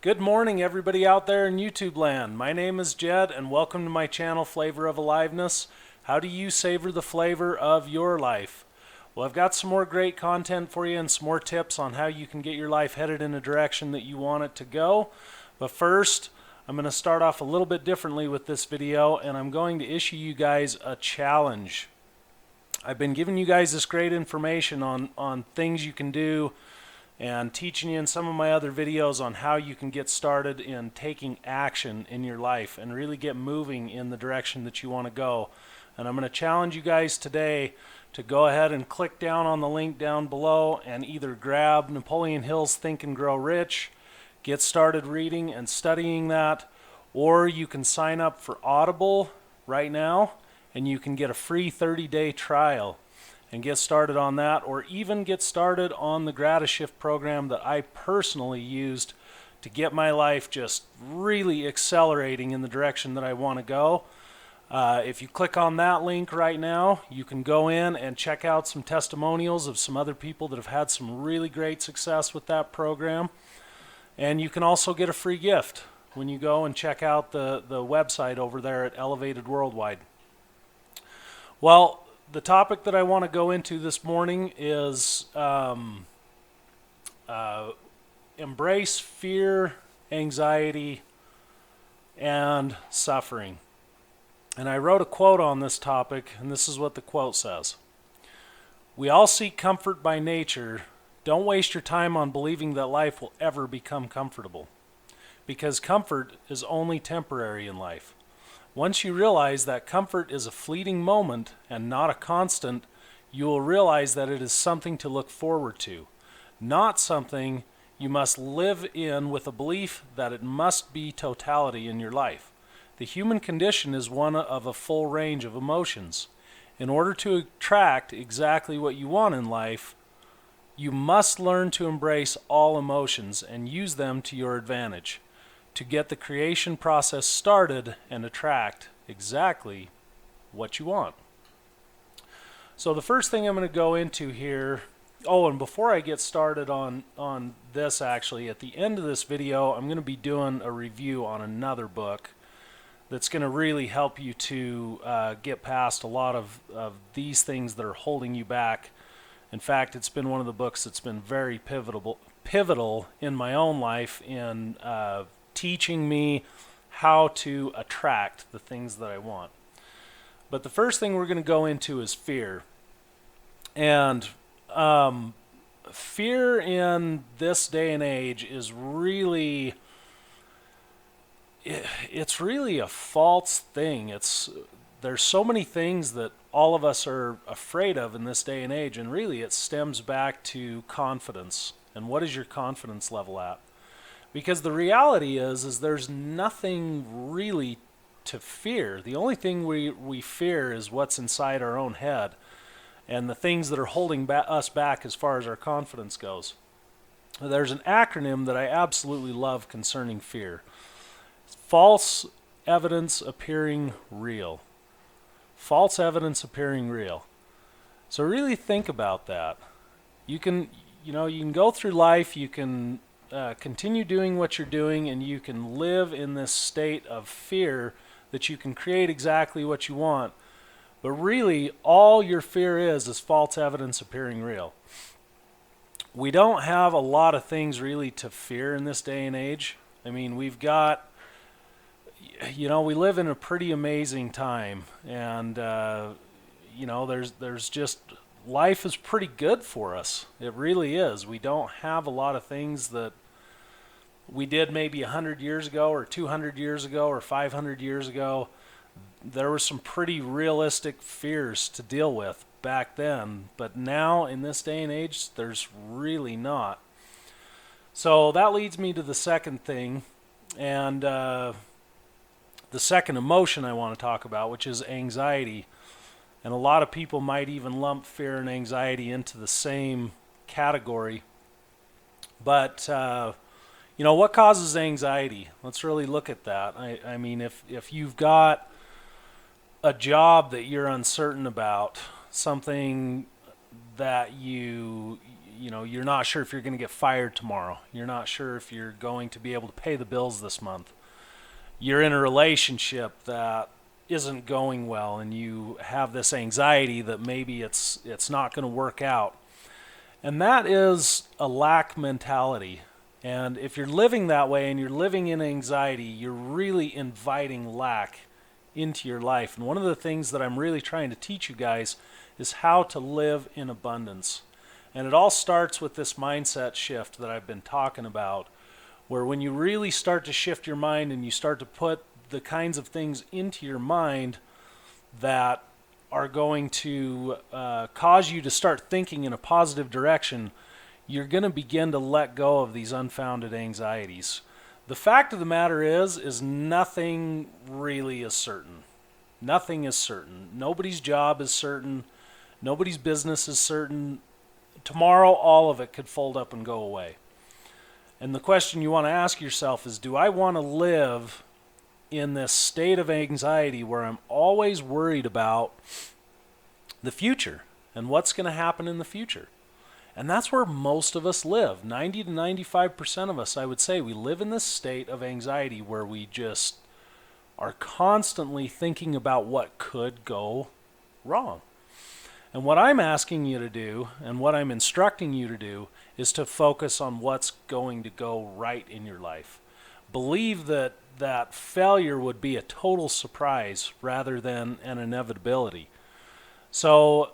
Good morning, everybody out there in YouTube land. My name is Jed, and welcome to my channel, Flavor of Aliveness. How do you savor the flavor of your life? Well, I've got some more great content for you and some more tips on how you can get your life headed in a direction that you want it to go. But first, I'm going to start off a little bit differently with this video, and I'm going to issue you guys a challenge. I've been giving you guys this great information on things you can do and teaching you in some of my other videos on how you can get started in taking action in your life and really get moving in the direction that you want to go. And I'm going to challenge you guys today to go ahead and click down on the link down below and either grab Napoleon Hill's Think and Grow Rich, get started reading and studying that, or you can sign up for Audible right now and you can get a free 30-day trial and get started on that, or even get started on the GratiShift program that I personally used to get my life just really accelerating in the direction that I want to go. If you click on that link right now, you can go in and check out some testimonials of some other people that have had some really great success with that program. And you can also get a free gift when you go and check out the website over there at Elevated Worldwide. Well, the topic that I want to go into this morning is embrace fear, anxiety, and suffering. And I wrote a quote on this topic, and this is what the quote says. We all seek comfort by nature. Don't waste your time on believing that life will ever become comfortable, because comfort is only temporary in life. Once you realize that comfort is a fleeting moment and not a constant, you will realize that it is something to look forward to, not something you must live in with a belief that it must be totality in your life. The human condition is one of a full range of emotions. In order to attract exactly what you want in life, you must learn to embrace all emotions and use them to your advantage, to get the creation process started and attract exactly what you want. So the first thing I'm going to go into here, and before I get started on this, actually, at the end of this video, I'm going to be doing a review on another book that's going to really help you to get past a lot of these things that are holding you back. In fact, it's been one of the books that's been very pivotal in my own life in teaching me how to attract the things that I want. But the first thing we're going to go into is fear. And fear in this day and age is really, it's really a false thing. There's so many things that all of us are afraid of in this day and age, and really it stems back to confidence. And what is your confidence level at? Because the reality is there's nothing really to fear. The only thing we fear is what's inside our own head and the things that are holding us back as far as our confidence goes. There's an acronym that I absolutely love concerning fear. False evidence appearing real. False evidence appearing real. So really think about that. You can go through life, you can continue doing what you're doing, and you can live in this state of fear that you can create exactly what you want. But really, all your fear is false evidence appearing real. We don't have a lot of things really to fear in this day and age. I mean, we've got, we live in a pretty amazing time, and there's just, life is pretty good for us. It really is. We don't have a lot of things that we did maybe 100 years ago or 200 years ago or 500 years ago. There were some pretty realistic fears to deal with back then, but now in this day and age, there's really not. So that leads me to the second thing, and the second emotion I want to talk about, which is anxiety. And a lot of people might even lump fear and anxiety into the same category. But, what causes anxiety? Let's really look at that. I mean, if you've got a job that you're uncertain about, something that you you're not sure if you're going to get fired tomorrow. You're not sure if you're going to be able to pay the bills this month. You're in a relationship that isn't going well, and you have this anxiety that maybe it's not going to work out. And that is a lack mentality. And if you're living that way and you're living in anxiety, you're really inviting lack into your life. And one of the things that I'm really trying to teach you guys is how to live in abundance. And it all starts with this mindset shift that I've been talking about, where when you really start to shift your mind and you start to put the kinds of things into your mind that are going to cause you to start thinking in a positive direction, you're going to begin to let go of these unfounded anxieties. The fact of the matter is nothing really is certain. Nothing is certain. Nobody's job is certain. Nobody's business is certain. Tomorrow, all of it could fold up and go away. And the question you want to ask yourself is, do I want to live in this state of anxiety where I'm always worried about the future and what's going to happen in the future? And that's where most of us live. 90 to 95% of us, I would say, we live in this state of anxiety where we just are constantly thinking about what could go wrong. And what I'm asking you to do, and what I'm instructing you to do, is to focus on what's going to go right in your life. Believe that failure would be a total surprise rather than an inevitability. So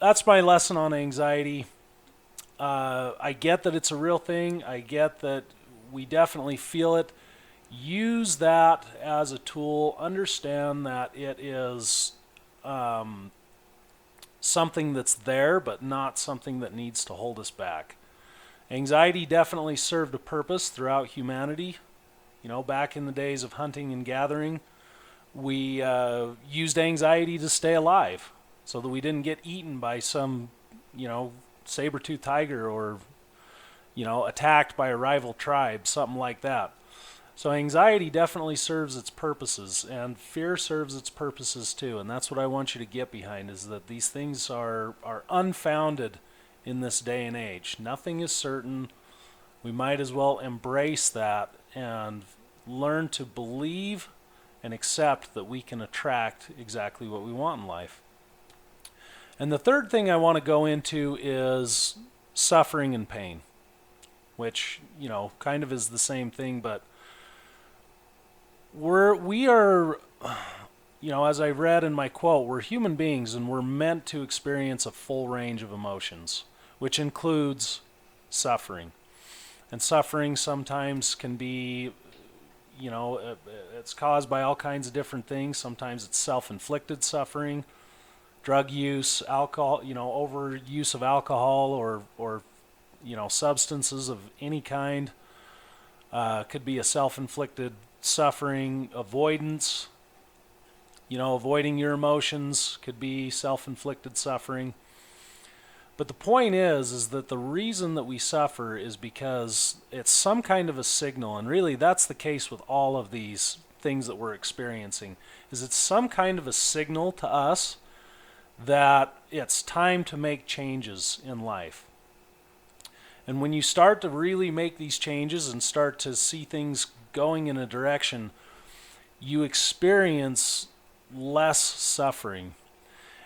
that's my lesson on anxiety. I get that it's a real thing. I get that we definitely feel it. Use that as a tool. Understand that it is something that's there, but not something that needs to hold us back. Anxiety definitely served a purpose throughout humanity. Back in the days of hunting and gathering, we used anxiety to stay alive so that we didn't get eaten by some, saber-toothed tiger or, attacked by a rival tribe, something like that. So anxiety definitely serves its purposes, and fear serves its purposes too. And that's what I want you to get behind, is that these things are unfounded in this day and age. Nothing is certain. We might as well embrace that and learn to believe and accept that we can attract exactly what we want in life. And the third thing I want to go into is suffering and pain, which, kind of is the same thing, but we are, as I read in my quote, we're human beings and we're meant to experience a full range of emotions, which includes suffering. And suffering sometimes can be, it's caused by all kinds of different things. Sometimes it's self-inflicted suffering, drug use, alcohol, overuse of alcohol or substances of any kind. Could be a self-inflicted suffering. Avoidance, avoiding your emotions could be self-inflicted suffering. But the point is that the reason that we suffer is because it's some kind of a signal, and really that's the case with all of these things that we're experiencing, is it's some kind of a signal to us that it's time to make changes in life. And when you start to really make these changes and start to see things going in a direction, you experience less suffering.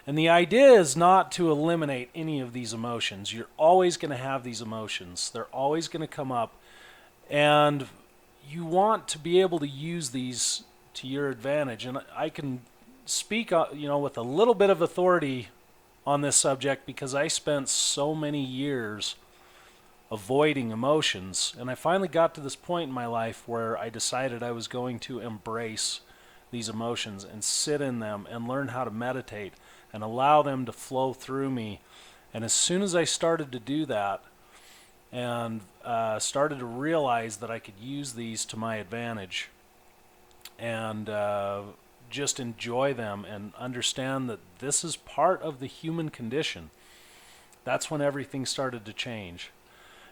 And the idea is not to eliminate any of these emotions. You're always going to have these emotions. They're always going to come up. And you want to be able to use these to your advantage. And I can speak, with a little bit of authority on this subject because I spent so many years avoiding emotions. And I finally got to this point in my life where I decided I was going to embrace these emotions and sit in them and learn how to meditate and allow them to flow through me. And as soon as I started to do that and started to realize that I could use these to my advantage and just enjoy them and understand that this is part of the human condition, that's when everything started to change.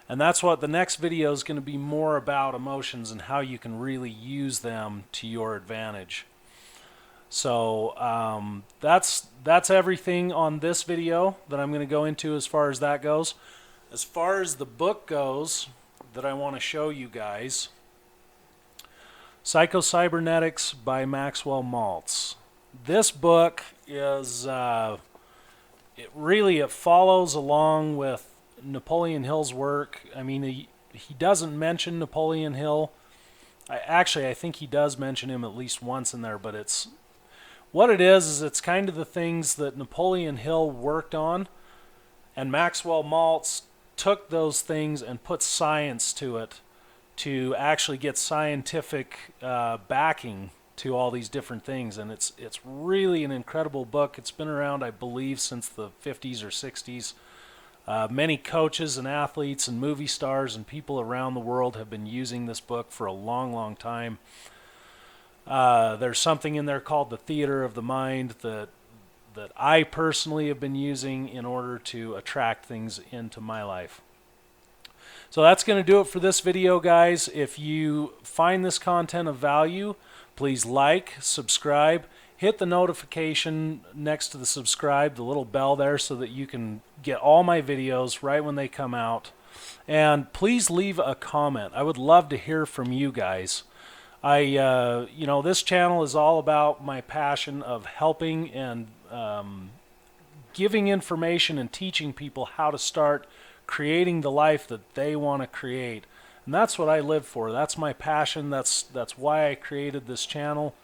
And that's what the next video is going to be more about, emotions and how you can really use them to your advantage. So that's everything on this video that I'm going to go into as far as that goes. As far as the book goes that I want to show you guys, Psycho-Cybernetics by Maxwell Maltz. This book is, it follows along with Napoleon Hill's work. I mean, he doesn't mention Napoleon Hill. I think he does mention him at least once in there, but it's what it is it's kind of the things that Napoleon Hill worked on, and Maxwell Maltz took those things and put science to it to actually get scientific backing to all these different things. And it's really an incredible book. It's been around, I believe, since the 50s or 60s. Many coaches and athletes and movie stars and people around the world have been using this book for a long, long time. There's something in there called the theater of the mind that I personally have been using in order to attract things into my life. So that's going to do it for this video, guys. If you find this content of value, please like, subscribe, hit the notification next to the subscribe, the little bell there, so that you can get all my videos right when they come out. And please leave a comment. I would love to hear from you guys. This channel is all about my passion of helping and giving information and teaching people how to start creating the life that they want to create. And that's what I live for. That's my passion. That's why I created this channel.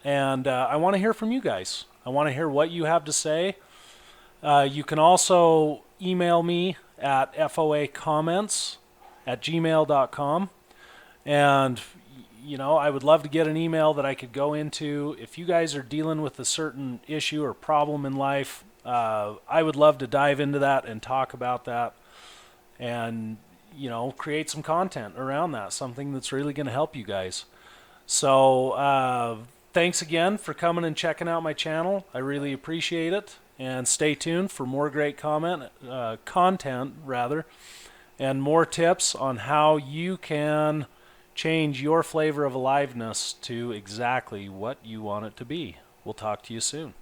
And I want to hear from you guys. I want to hear what you have to say. You can also email me at foacomments@gmail.com. And, I would love to get an email that I could go into. If you guys are dealing with a certain issue or problem in life, I would love to dive into that and talk about that and, create some content around that, something that's really going to help you guys. So, thanks again for coming and checking out my channel. I really appreciate it. And stay tuned for more great content, and more tips on how you can change your flavor of aliveness to exactly what you want it to be. We'll talk to you soon.